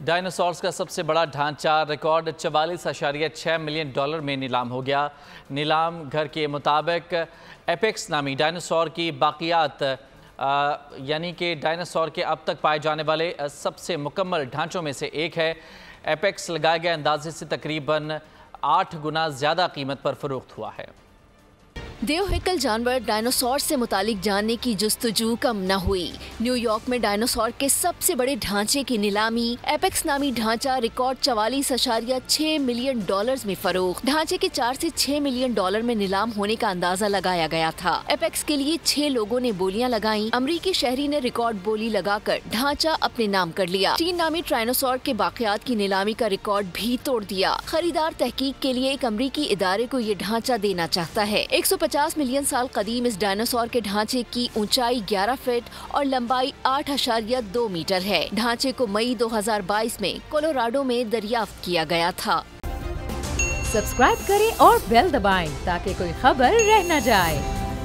Dinosaurs का सबसे बड़ा ढांचा रिकॉर्ड 44.6 मिलियन डॉलर में नीलाम हो गया। नीलाम घर के मुताबिक एपेक्स नामी डायनासोर की बाकियात यानी कि डायनासोर के अब तक पाए जाने वाले सबसे मुकम्मल ढांचों में से एक है। एपेक्स लगाए गए अंदाजे से तकरीबन 8 गुना ज़्यादा कीमत पर फरोख्त हुआ है। देवहिकल जानवर डायनासोर से मुतालिक जानने की जुस्तजू कम न हुई। न्यूयॉर्क में डायनासोर के सबसे बड़े ढांचे की नीलामी। एपेक्स नामी ढांचा रिकॉर्ड 44.6 मिलियन डॉलर्स में फरोख्त। ढांचे के 4 से 6 मिलियन डॉलर में नीलाम होने का अंदाजा लगाया गया था। एपेक्स के लिए 6 लोगों ने बोलियां लगाईं। अमरीकी शहरी ने रिकॉर्ड बोली लगाकर ढांचा अपने नाम कर लिया। टीन नामी डायनासोर के बाकियात की नीलामी का रिकॉर्ड भी तोड़ दिया। खरीदार तहकीक के लिए एक अमरीकी इदारे को ये ढांचा देना चाहता है। 150 मिलियन साल कदीम इस डायनासोर के ढांचे की ऊंचाई 11 फीट और लंबाई 8.2 मीटर है। ढांचे को मई 2022 में कोलोराडो में दरियाफ्त किया गया था। सब्सक्राइब करें और बेल दबाएं ताकि कोई खबर रह न जाए।